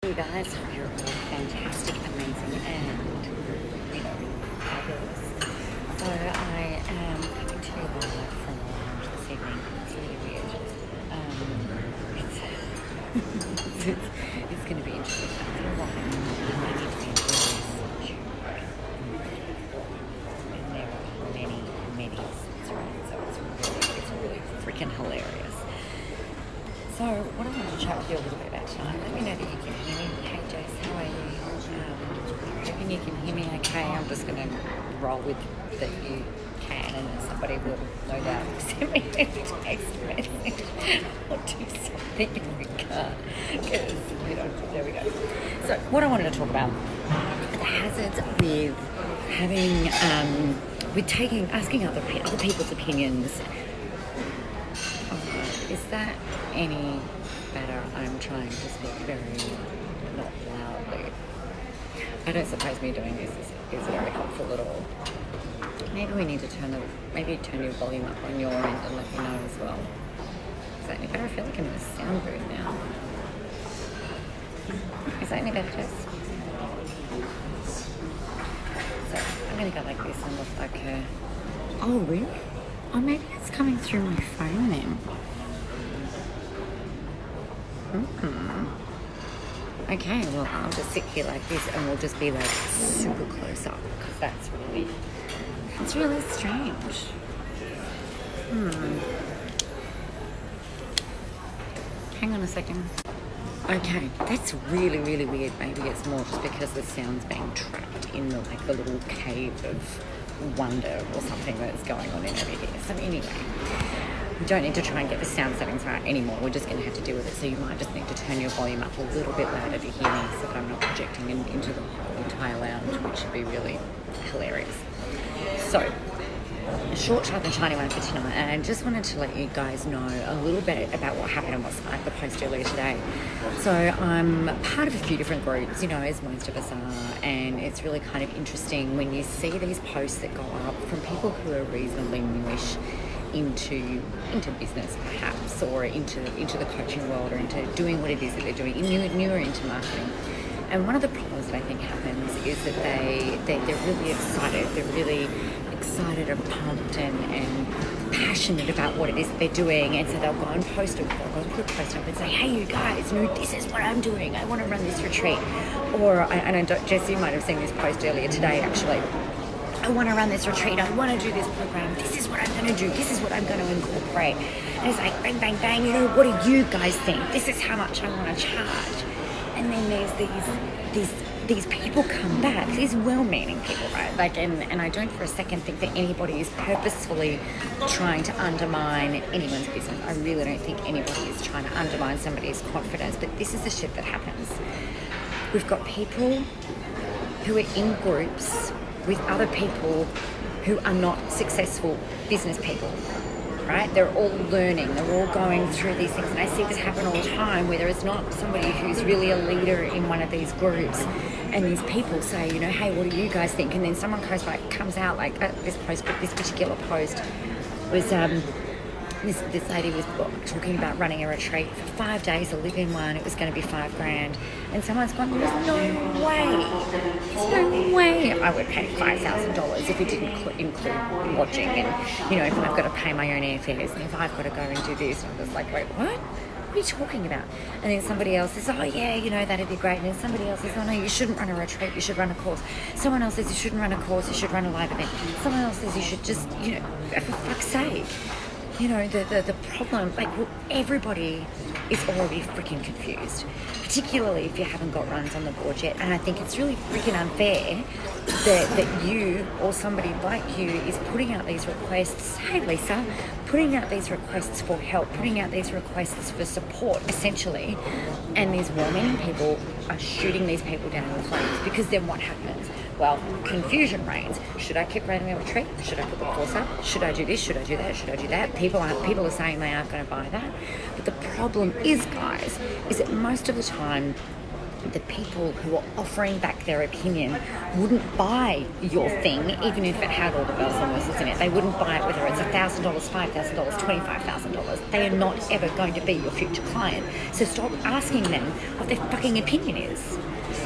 you guys? Hope you're all fantastic, amazing, and fabulous. So I am coming to you live from a lounge this evening. It's really weird. It's going to be interesting. I feel like I need to be really secure. And there are many scenes, right? So it's really freaking hilarious. So what I wanted to chat with you a little bit about tonight, let me know that you can hear me. Hey Jess, how are you? Hoping you can hear me okay. I'm just going to roll with that you can, and then somebody will no doubt send me a text message or do something if we can't, because, there we go. So what I wanted to talk about, the hazards with having, asking other people's opinions. Is that any better? I'm trying to speak very not loudly. I don't suppose me doing this is very helpful at all. Maybe we need to turn your volume up on your end and let me know as well. Is that any better? I feel like I'm in a sound booth now. Is that any better, Jess? So I'm going to go like this and look like her. Oh, really? Oh, maybe it's coming through my phone then. Okay, well, I'll just sit here like this and we'll just be like super close up, because that's really strange. Hang on a second. Okay, that's really weird. Maybe it's more just because the sound's being trapped in the little cave of wonder or something that's going on in over here. So anyway, we don't need to try and get the sound settings right anymore. We're just going to have to deal with it. So you might just need to turn your volume up a little bit louder to hear me, so that I'm not projecting into the whole entire lounge, which would be really hilarious. So, a short, sharp and shiny one for tonight, and I just wanted to let you guys know a little bit about what happened and what's like the post earlier today. So I'm part of a few different groups, as most of us are, and it's really kind of interesting when you see these posts that go up from people who are reasonably newish into business perhaps, or into the coaching world, or into doing what it is that they're doing, newer into marketing. And one of the problems that I think happens is that they're really excited. They're really excited and pumped and passionate about what it is that they're doing, and so they'll go and post it. They'll go and put a post up and say, "Hey, you guys, this is what I'm doing. I want to run this retreat." Or Jesse might have seen this post earlier today actually. I want to run this retreat, I want to do this program, this is what I'm going to do, this is what I'm going to incorporate. And it's like, bang, bang, bang, what do you guys think? This is how much I want to charge. And then there's these people come back, these well-meaning people, right? And I don't for a second think that anybody is purposefully trying to undermine anyone's business. I really don't think anybody is trying to undermine somebody's confidence, but this is the shit that happens. We've got people who are in groups with other people who are not successful business people, right? They're all learning, they're all going through these things, and I see this happen all the time, where there is not somebody who's really a leader in one of these groups, and these people say, hey, what do you guys think? And then someone comes out like this particular post was this lady was talking about running a retreat for 5 days, a live-in one. It was going to be $5,000, and someone's gone, there's no way I would pay $5,000 if it didn't include lodging, and if I've got to pay my own airfares, and if I've got to go and do this. And I was like, wait, what? What are you talking about? And then somebody else says, oh yeah, that'd be great. And then somebody else says, oh no, you shouldn't run a retreat, you should run a course. Someone else says you shouldn't run a course, you should run a live event. Someone else says you should just, for fuck's sake. The problem, everybody is already freaking confused, particularly if you haven't got runs on the board yet. And I think it's really freaking unfair that you or somebody like you is putting out these requests, hey Lisa, putting out these requests for help, putting out these requests for support, essentially, and these well-meaning people are shooting these people down in the flames, because then what happens? Well, confusion reigns. Should I keep running a retreat? Should I put the course up? Should I do this? Should I do that? Should I do that? People are saying they aren't going to buy that. But the problem is, guys, is that most of the time the people who are offering back their opinion wouldn't buy your thing, even if it had all the bells and whistles in it. They wouldn't buy it whether it's $1,000, $5,000, $25,000. They are not ever going to be your future client. So stop asking them what their fucking opinion is,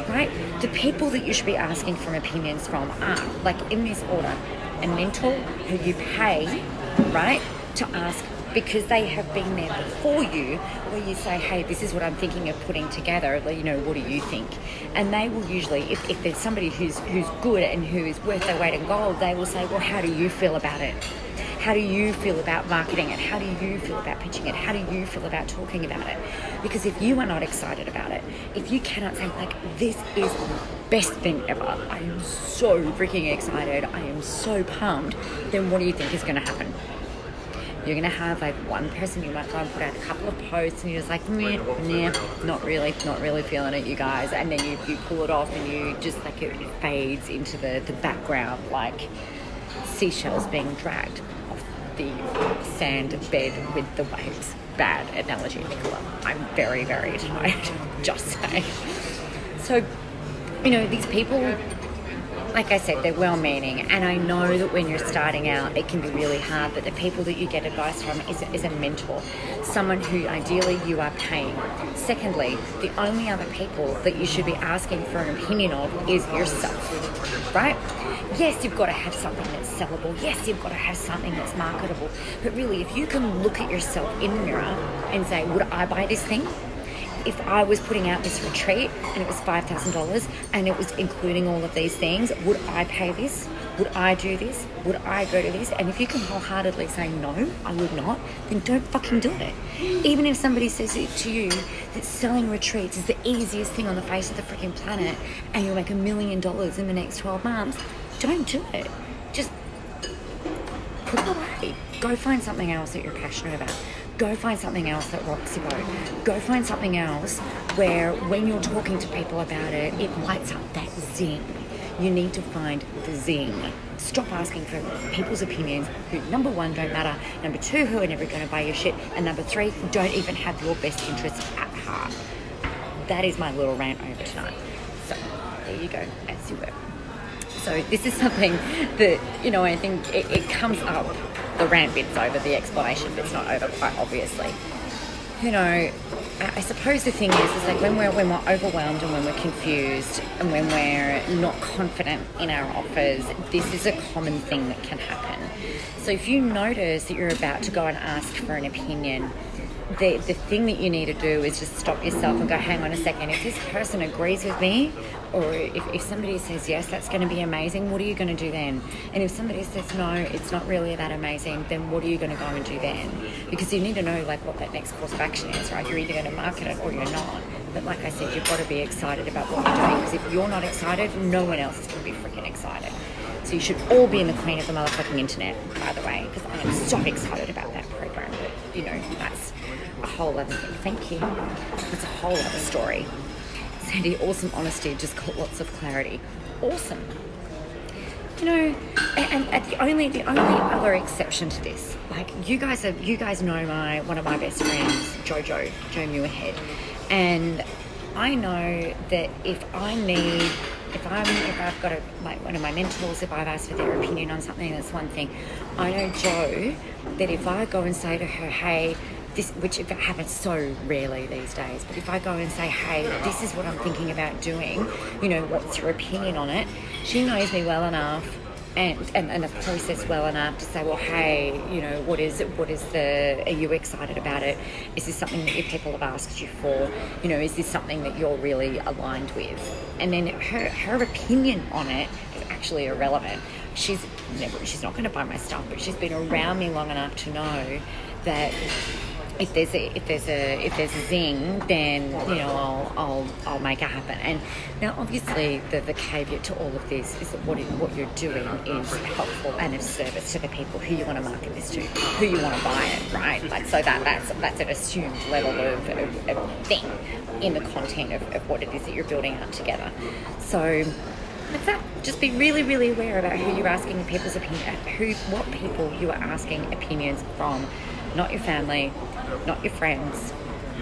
right? The people that you should be asking for opinions from are, like in this order, a mentor who you pay, right, to ask because they have been there before you, where you say, hey, this is what I'm thinking of putting together, you know, what do you think? And they will usually, if there's somebody who's good and who is worth their weight in gold, they will say, well, how do you feel about it? How do you feel about marketing it? How do you feel about pitching it? How do you feel about talking about it? Because if you are not excited about it, if you cannot say, like, this is the best thing ever, I am so freaking excited, I am so pumped, then what do you think is going to happen? You're going to have like one person, you might go and put out a couple of posts and you're just like, nah, not really feeling it, you guys. And then you pull it off and you just like, it fades into the background like seashells being dragged off the sand bed with the waves. Bad analogy, Nicola. I'm very, very tired, just saying. So, you know, these people, like I said, they're well-meaning, and I know that when you're starting out, it can be really hard, but the people that you get advice from is a mentor, someone who ideally you are paying. Secondly, the only other people that you should be asking for an opinion of is yourself, right? Yes, you've got to have something that's sellable. Yes, you've got to have something that's marketable. But really, if you can look at yourself in the mirror and say, would I buy this thing? If I was putting out this retreat and it was $5,000 and it was including all of these things, would I pay this? Would I do this? Would I go to this? And if you can wholeheartedly say, no, I would not, then don't fucking do it. Even if somebody says it to you that selling retreats is the easiest thing on the face of the freaking planet and you'll make $1 million in the next 12 months, don't do it. Just put it away. Go find something else that you're passionate about. Go find something else that rocks your boat. Go find something else where when you're talking to people about it, it lights up that zing. You need to find the zing. Stop asking for people's opinions who, number one, don't matter. Number two, who are never going to buy your shit. And number three, don't even have your best interests at heart. That is my little rant over tonight. So there you go, as you were. So this is something that, you know, I think it comes up. The rant bit's over, the explanation bit's not over, quite obviously. You know, I suppose the thing is like when we're overwhelmed and when we're confused and when we're not confident in our offers, this is a common thing that can happen. So if you notice that you're about to go and ask for an opinion, the thing that you need to do is just stop yourself and go, hang on a second, if this person agrees with me, or if somebody says yes, that's going to be amazing, what are you going to do then? And if somebody says no, it's not really that amazing, then what are you going to go and do then? Because you need to know like what that next course of action is, right? You're either going to market it or you're not. But like I said, you've got to be excited about what you're doing, because if you're not excited, no one else is going to be freaking excited. So you should all be in the queen of the motherfucking internet, by the way, because I am so excited about that program. But, you know, that's a whole other thing. Thank you. It's a whole other story. Sandy, awesome honesty, just got lots of clarity. Awesome. You know, and the only other exception to this, like you guys know one of my best friends, Joe Muirhead, and I know that if I've got one of my mentors, if I've asked for their opinion on something, that's one thing. I know Joe, that if I go and say to her, hey, this, which it happens so rarely these days, but if I go and say, hey, this is what I'm thinking about doing, you know, what's your opinion on it? She knows me well enough and the process well enough to say, well, hey, you know, what is are you excited about it? Is this something that your people have asked you for? You know, is this something that you're really aligned with? And then her opinion on it is actually irrelevant. She's not going to buy my stuff, but she's been around me long enough to know that if there's a zing, then you know I'll make it happen. And now obviously the caveat to all of this is that what you're doing is helpful and of service to the people who you want to market this to, who you want to buy it, right? Like so that's an assumed level of thing in the content of what it is that you're building out together. So that's that. Just be really, really aware about who you're asking people's opinion, what people you are asking opinions from. Not your family, not your friends,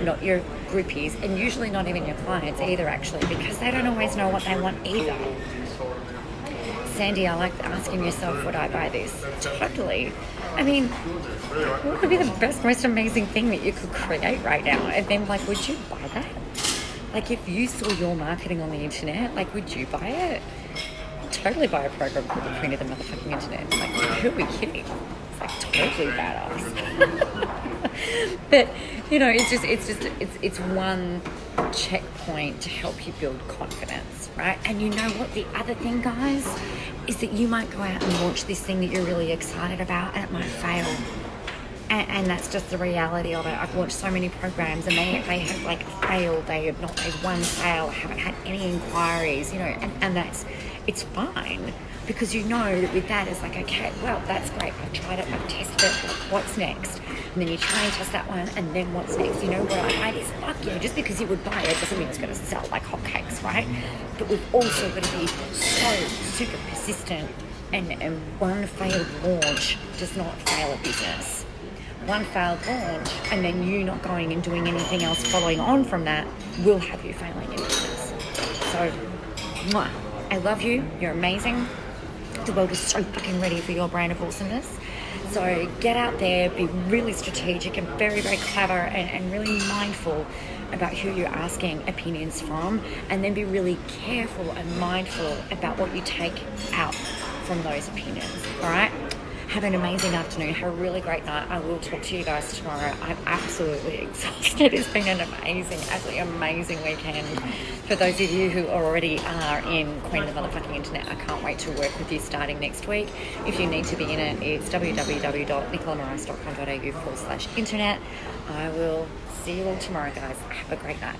not your groupies, and usually not even your clients either, actually, because they don't always know what they want either. Sandy, I like asking yourself, would I buy this? Totally. I mean, what would be the best, most amazing thing that you could create right now? And then, like, would you buy that? Like, if you saw your marketing on the internet, like, would you buy it? Totally buy a program called the Queen of the motherfucking internet. Like, who are we kidding? It's like totally badass. But you know, it's one checkpoint to help you build confidence, right? And you know what? The other thing, guys, is that you might go out and launch this thing that you're really excited about, and it might fail. And that's just the reality of it. I've launched so many programs, and they have like failed. They have not made one sale, haven't had any inquiries, you know, and it's fine, because you know that with that it's like, okay, well, that's great, I've tried it, I've tested it, what's next? And then you try and test that one, and then what's next? You know what I is, fuck yeah, just because you would buy it doesn't mean it's going to sell like hotcakes, right? But we've also got to be so super persistent, and one failed launch does not fail a business. One failed launch, and then you not going and doing anything else following on from that will have you failing in business. So, mwah. I love you. You're amazing. The world is so fucking ready for your brand of awesomeness. So get out there, be really strategic and very, very clever, and really mindful about who you're asking opinions from, and then be really careful and mindful about what you take out from those opinions. All right? Have an amazing afternoon. Have a really great night. I will talk to you guys tomorrow. I'm absolutely exhausted. It's been an absolutely amazing weekend. For those of you who already are in Queen of the motherfucking internet, I can't wait to work with you starting next week. If you need to be in it, it's www.nicolamorais.com.au/internet. I will see you all tomorrow, guys. Have a great night.